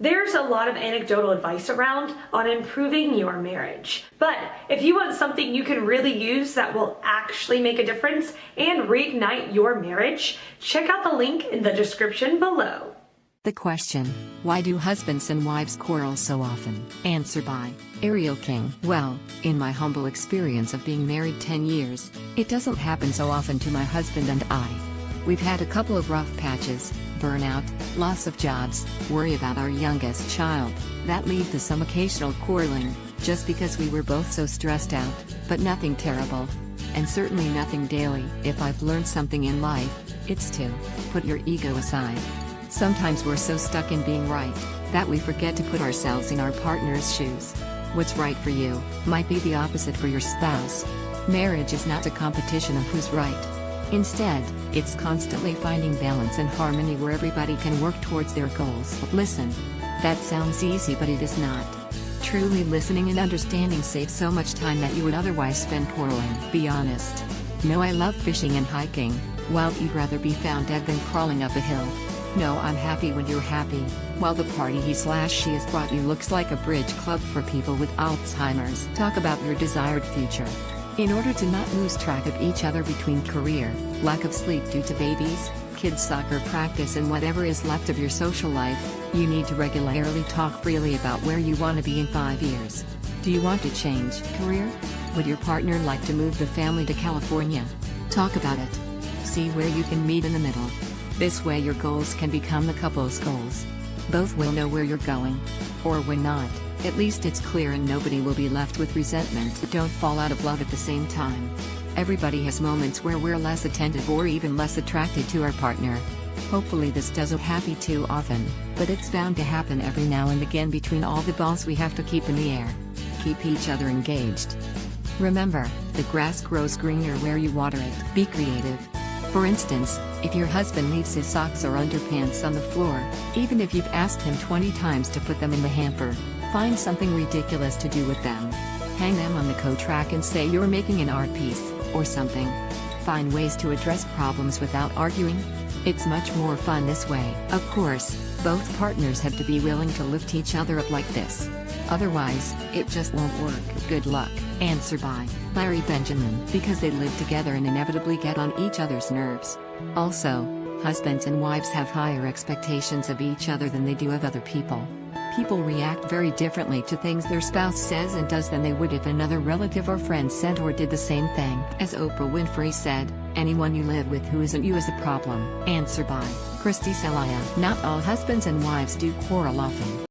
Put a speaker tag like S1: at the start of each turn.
S1: There's a lot of anecdotal advice around on improving your marriage. But if you want something you can really use that will actually make a difference and reignite your marriage, check out the link in the description below.
S2: The question, why do husbands and wives quarrel so often? Answer by Ariel King. Well, in my humble experience of being married 10 years, it doesn't happen so often to my husband and I. We've had a couple of rough patches, burnout, loss of jobs, worry about our youngest child, that lead to some occasional quarreling, just because we were both so stressed out, but nothing terrible. And certainly nothing daily. If I've learned something in life, it's to put your ego aside. Sometimes we're so stuck in being right, that we forget to put ourselves in our partner's shoes. What's right for you, might be the opposite for your spouse. Marriage is not a competition of who's right. Instead, it's constantly finding balance and harmony where everybody can work towards their goals. Listen. That sounds easy, but it is not. Truly listening and understanding saves so much time that you would otherwise spend quarreling. Be honest. No, I love fishing and hiking, while you'd rather be found dead than crawling up a hill. No, I'm happy when you're happy, while the party he/she has brought you looks like a bridge club for people with Alzheimer's. Talk about your desired future. In order to not lose track of each other between career, lack of sleep due to babies, kids' soccer practice and whatever is left of your social life, you need to regularly talk freely about where you want to be in 5 years. Do you want to change career? Would your partner like to move the family to California? Talk about it. See where you can meet in the middle. This way your goals can become the couple's goals. Both will know where you're going. Or when not, at least it's clear and nobody will be left with resentment. Don't fall out of love at the same time. Everybody has moments where we're less attentive or even less attracted to our partner. Hopefully this doesn't happen too often, but it's bound to happen every now and again between all the balls we have to keep in the air. Keep each other engaged. Remember, the grass grows greener where you water it. Be creative. For instance, if your husband leaves his socks or underpants on the floor, even if you've asked him 20 times to put them in the hamper, find something ridiculous to do with them. Hang them on the coat rack and say you're making an art piece, or something. Find ways to address problems without arguing. It's much more fun this way. Of course, both partners have to be willing to lift each other up like this. Otherwise, it just won't work. Good luck. Answer by Larry Benjamin. Because they live together and inevitably get on each other's nerves. Also, husbands and wives have higher expectations of each other than they do of other people. People react very differently to things their spouse says and does than they would if another relative or friend said or did the same thing. As Oprah Winfrey said, anyone you live with who isn't you is a problem. Answer by Christy Celaya. Not all husbands and wives do quarrel often.